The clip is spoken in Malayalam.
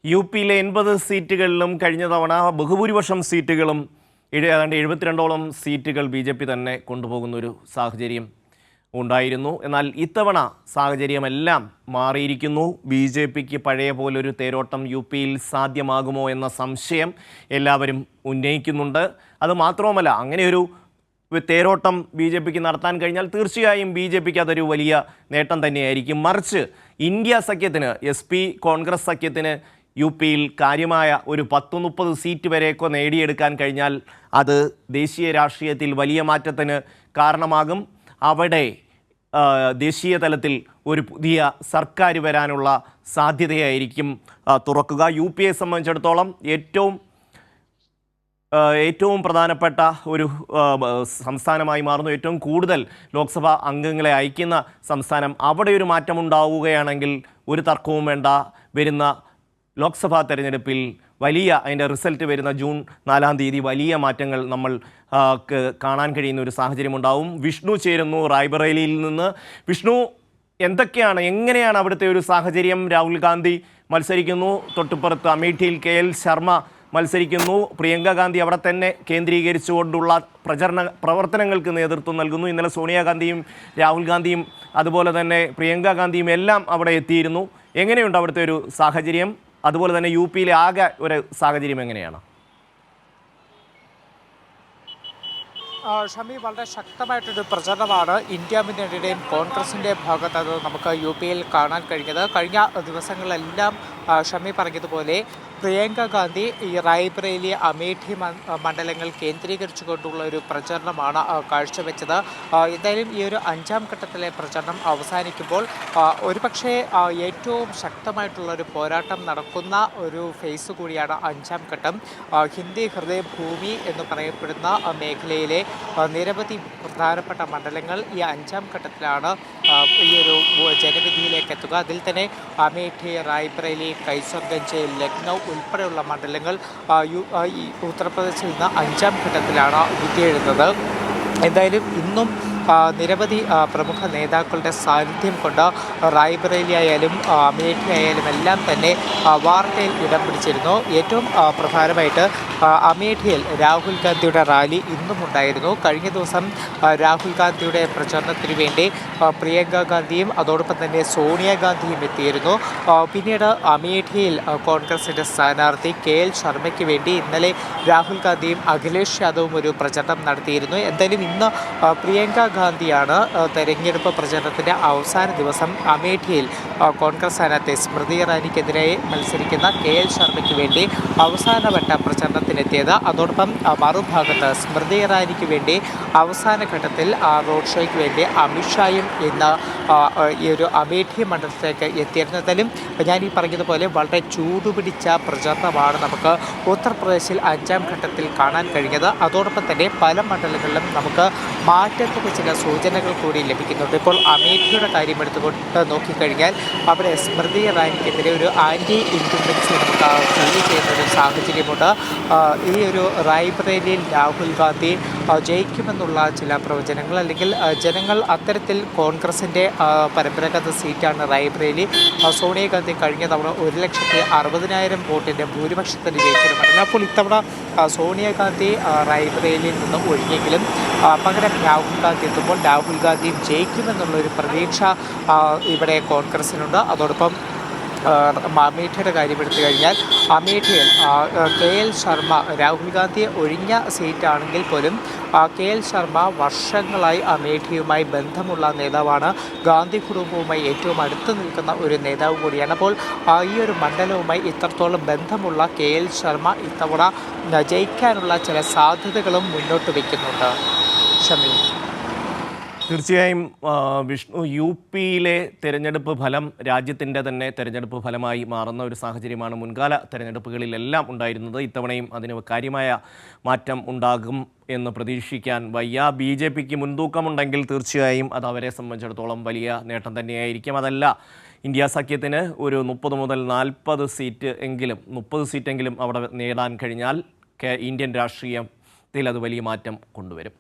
യു പിയിലെ 80 സീറ്റുകളിലും കഴിഞ്ഞ തവണ ബഹുഭൂരിപക്ഷം സീറ്റുകളും ഏതാണ്ട് 72ഓളം സീറ്റുകൾ BJP തന്നെ കൊണ്ടുപോകുന്നൊരു സാഹചര്യം ഉണ്ടായിരുന്നു. എന്നാൽ ഇത്തവണ സാഹചര്യമെല്ലാം മാറിയിരിക്കുന്നു. BJPക്ക് പഴയ പോലൊരു തേരോട്ടം യു പിയിൽ സാധ്യമാകുമോ എന്ന സംശയം എല്ലാവരും ഉന്നയിക്കുന്നുണ്ട്. അതുമാത്രവുമല്ല, അങ്ങനെയൊരു തേരോട്ടം BJPക്ക് നടത്താൻ കഴിഞ്ഞാൽ തീർച്ചയായും BJPക്ക് അതൊരു വലിയ നേട്ടം തന്നെയായിരിക്കും. മറിച്ച് ഇന്ത്യ സഖ്യത്തിന്, SP കോൺഗ്രസ് സഖ്യത്തിന് യു പിയിൽ കാര്യമായ ഒരു 10-30 സീറ്റ് വരെയൊക്കെ നേടിയെടുക്കാൻ കഴിഞ്ഞാൽ അത് ദേശീയ രാഷ്ട്രീയത്തിൽ വലിയ മാറ്റത്തിന് കാരണമാകും. അവിടെ ദേശീയ തലത്തിൽ ഒരു പുതിയ സർക്കാർ വരാനുള്ള സാധ്യതയായിരിക്കും തുറക്കുക. യു പിയെ സംബന്ധിച്ചിടത്തോളം ഏറ്റവും പ്രധാനപ്പെട്ട ഒരു സംസ്ഥാനമായി മാറുന്നു. ഏറ്റവും കൂടുതൽ ലോക്സഭാ അംഗങ്ങളെ അയക്കുന്ന സംസ്ഥാനം. അവിടെ ഒരു മാറ്റമുണ്ടാവുകയാണെങ്കിൽ ഒരു തർക്കവും വേണ്ട, വരുന്ന ലോക്സഭാ തെരഞ്ഞെടുപ്പിൽ അതിൻ്റെ റിസൾട്ട് വരുന്ന ജൂൺ 4-ാം തീയതി വലിയ മാറ്റങ്ങൾ നമ്മൾ കാണാൻ കഴിയുന്ന ഒരു സാഹചര്യം ഉണ്ടാവും. വിഷ്ണു ചേരുന്നു റായ്ബറേലിയിൽ നിന്ന്. വിഷ്ണു, എങ്ങനെയാണ് അവിടുത്തെ ഒരു സാഹചര്യം? രാഹുൽ ഗാന്ധി മത്സരിക്കുന്നു, തൊട്ടുപുറത്ത് അമേഠിയിൽ KL ശർമ്മ മത്സരിക്കുന്നു. പ്രിയങ്ക ഗാന്ധി അവിടെ തന്നെ കേന്ദ്രീകരിച്ചുകൊണ്ടുള്ള പ്രവർത്തനങ്ങൾക്ക് നേതൃത്വം നൽകുന്നു. ഇന്നലെ സോണിയാഗാന്ധിയും രാഹുൽ ഗാന്ധിയും അതുപോലെ തന്നെ പ്രിയങ്ക ഗാന്ധിയും എല്ലാം അവിടെ എത്തിയിരുന്നു. എങ്ങനെയുണ്ട് അവിടുത്തെ ഒരു സാഹചര്യം? അതുപോലെ തന്നെ യു പിയിലെ ആകെ ഒരു സാഹചര്യം എങ്ങനെയാണ്? ഷമി, വളരെ ശക്തമായിട്ടൊരു പ്രചരണമാണ് ഇന്ത്യ മുന്നണിയുടെയും കോൺഗ്രസിൻ്റെ ഭാഗത്ത് അത് നമുക്ക് യു പിയിൽ കാണാൻ കഴിഞ്ഞത്. കഴിഞ്ഞ ദിവസങ്ങളിലെല്ലാം ഷമി പറഞ്ഞതുപോലെ പ്രിയങ്ക ഗാന്ധി ഈ റായ്ബറേലി, അമേഠി മണ്ഡലങ്ങൾ കേന്ദ്രീകരിച്ചുകൊണ്ടുള്ള ഒരു പ്രചരണമാണ് കാഴ്ചവെച്ചത്. എന്തായാലും ഈ ഒരു 5-ാം ഘട്ടത്തിലെ പ്രചരണം അവസാനിക്കുമ്പോൾ ഒരുപക്ഷെ ഏറ്റവും ശക്തമായിട്ടുള്ള ഒരു പോരാട്ടം നടക്കുന്ന ഒരു ഫേസ് കൂടിയാണ് 5-ാം ഘട്ടം. ഹിന്ദി ഹൃദയഭൂമി എന്ന് പറയപ്പെടുന്ന മേഖലയിലെ നിരവധി പ്രധാനപ്പെട്ട മണ്ഡലങ്ങൾ ഈ 5-ാം ഘട്ടത്തിലാണ് ഈ ഒരു ജനവിധിയിലേക്ക് എത്തുക. അതിൽ തന്നെ അമേഠി, റായ്ബറേലി, കൈസർഗഞ്ച്, ലക്നൗ ഉൾപ്പെടെയുള്ള മണ്ഡലങ്ങൾ ഉത്തർപ്രദേശിൽ നിന്ന് 5-ാം ഘട്ടത്തിലാണ് വിധിയെഴുതുന്നത്. എന്തായാലും ഇന്നും നിരവധി പ്രമുഖ നേതാക്കളുടെ സാന്നിധ്യം കൊണ്ട് റായ്ബറേലി ആയാലും അമേഠി ആയാലും എല്ലാം തന്നെ വാർത്തയിൽ ഇടം പിടിച്ചിരുന്നു. ഏറ്റവും പ്രധാനമായിട്ട് അമേഠിയിൽ രാഹുൽ ഗാന്ധിയുടെ റാലി ഇന്നും ഉണ്ടായിരുന്നു. കഴിഞ്ഞ ദിവസം രാഹുൽ ഗാന്ധിയുടെ പ്രചരണത്തിന് വേണ്ടി പ്രിയങ്ക ഗാന്ധിയും അതോടൊപ്പം തന്നെ സോണിയാഗാന്ധിയും എത്തിയിരുന്നു. പിന്നീട് അമേഠിയിൽ കോൺഗ്രസിൻ്റെ സ്ഥാനാർത്ഥി KL ശർമ്മയ്ക്ക് വേണ്ടി ഇന്നലെ രാഹുൽ ഗാന്ധിയും അഖിലേഷ് യാദവും ഒരു പ്രചരണം നടത്തിയിരുന്നു. എന്തായാലും ഇന്ന് പ്രിയങ്ക ഗാന്ധിയാണ് തെരഞ്ഞെടുപ്പ് പ്രചരണത്തിൻ്റെ അവസാന ദിവസം അമേഠിയിൽ കോൺഗ്രസ് സ്ഥാനാർത്ഥി സ്മൃതി ഇറാനിക്കെതിരെ മത്സരിക്കുന്ന KL ശർമ്മയ്ക്ക് വേണ്ടി അവസാനവട്ട പ്രചരണത്തിനെത്തിയത്. അതോടൊപ്പം മറുഭാഗത്ത് സ്മൃതി ഇറാനിക്ക് വേണ്ടി അവസാന ഘട്ടത്തിൽ റോഡ് ഷോയ്ക്ക് വേണ്ടി അമിത്ഷായും ഇന്ന് ഈ ഒരു അമേഠി മണ്ഡലത്തിലേക്ക് എത്തിയിരുന്നു. എന്തായാലും ഞാൻ ഈ പറഞ്ഞതുപോലെ വളരെ ചൂടുപിടിച്ച പ്രചരണമാണ് നമുക്ക് ഉത്തർപ്രദേശിൽ 5-ാം ഘട്ടത്തിൽ കാണാൻ കഴിഞ്ഞത്. അതോടൊപ്പം തന്നെ പല മണ്ഡലങ്ങളിലും നമുക്ക് മാറ്റത്തിന് ചില സൂചനകൾ കൂടി ലഭിക്കുന്നുണ്ട്. ഇപ്പോൾ അമേഠിയുടെ കാര്യം എടുത്തുകൊണ്ട് നോക്കിക്കഴിഞ്ഞാൽ അവിടെ സ്മൃതി ഇറാനിക്കെതിരെ ഒരു ആൻറ്റി ഇൻകംബൻസി നമുക്ക് ഫീൽ ചെയ്യുന്ന ഒരു സാഹചര്യമുണ്ട്. ഈ ഒരു റായ്ബറേലിയിൽ രാഹുൽ ഗാന്ധി ജയിക്കുമെന്നുള്ള ചില പ്രവചനങ്ങൾ, അല്ലെങ്കിൽ ജനങ്ങൾ അത്തരത്തിൽ കോൺഗ്രസിൻ്റെ പരമ്പരാഗത സീറ്റാണ് റായ്ബറേലി. സോണിയാഗാന്ധി കഴിഞ്ഞ തവണ 1,60,000 വോട്ടിൻ്റെ ഭൂരിപക്ഷത്തിന് ജയിച്ചിരുന്നു. അപ്പോൾ ഇത്തവണ സോണിയാഗാന്ധി റായ്ബറേലിയിൽ നിന്ന് ഒഴിഞ്ഞെങ്കിലും പകരം രാഹുൽ ഗാന്ധി എത്തുമ്പോൾ രാഹുൽ ഗാന്ധി ജയിക്കുമെന്നുള്ളൊരു പ്രതീക്ഷ ഇവിടെ കോൺഗ്രസിനുണ്ട്. അതോടൊപ്പം അമേഠിയുടെ കാര്യം എടുത്തു കഴിഞ്ഞാൽ അമേഠിയിൽ KL ശർമ്മ രാഹുൽ ഗാന്ധിയെ ഒഴിഞ്ഞ സീറ്റാണെങ്കിൽ പോലും KL ശർമ്മ വർഷങ്ങളായി അമേഠിയുമായി ബന്ധമുള്ള നേതാവാണ്. ഗാന്ധി കുടുംബവുമായി ഏറ്റവും അടുത്ത് നിൽക്കുന്ന ഒരു നേതാവ് കൂടിയാണ്. അപ്പോൾ ഈ ഒരു മണ്ഡലവുമായി ഇത്രത്തോളം ബന്ധമുള്ള KL ശർമ്മ ഇത്തവണ ജയിക്കാനുള്ള ചില സാധ്യതകളും മുന്നോട്ട് വയ്ക്കുന്നുണ്ട്. ഷമി, തീർച്ചയായും വിഷ്ണു, യു പിയിലെ തെരഞ്ഞെടുപ്പ് ഫലം രാജ്യത്തിൻ്റെ തന്നെ തെരഞ്ഞെടുപ്പ് ഫലമായി മാറുന്ന ഒരു സാഹചര്യമാണ് മുൻകാല തെരഞ്ഞെടുപ്പുകളിലെല്ലാം ഉണ്ടായിരുന്നത്. ഇത്തവണയും അതിന് കാര്യമായ മാറ്റം ഉണ്ടാകും എന്ന് പ്രതീക്ഷിക്കാൻ വയ്യ. BJPക്ക് മുൻതൂക്കമുണ്ടെങ്കിൽ തീർച്ചയായും അത് അവരെ സംബന്ധിച്ചിടത്തോളം വലിയ നേട്ടം തന്നെയായിരിക്കും. അതല്ല, ഇന്ത്യ സഖ്യത്തിന് ഒരു 30 മുതൽ 40 സീറ്റെങ്കിലും അവിടെ നേടാൻ കഴിഞ്ഞാൽ ഇന്ത്യൻ രാഷ്ട്രീയത്തിൽ അത് വലിയ മാറ്റം കൊണ്ടുവരും.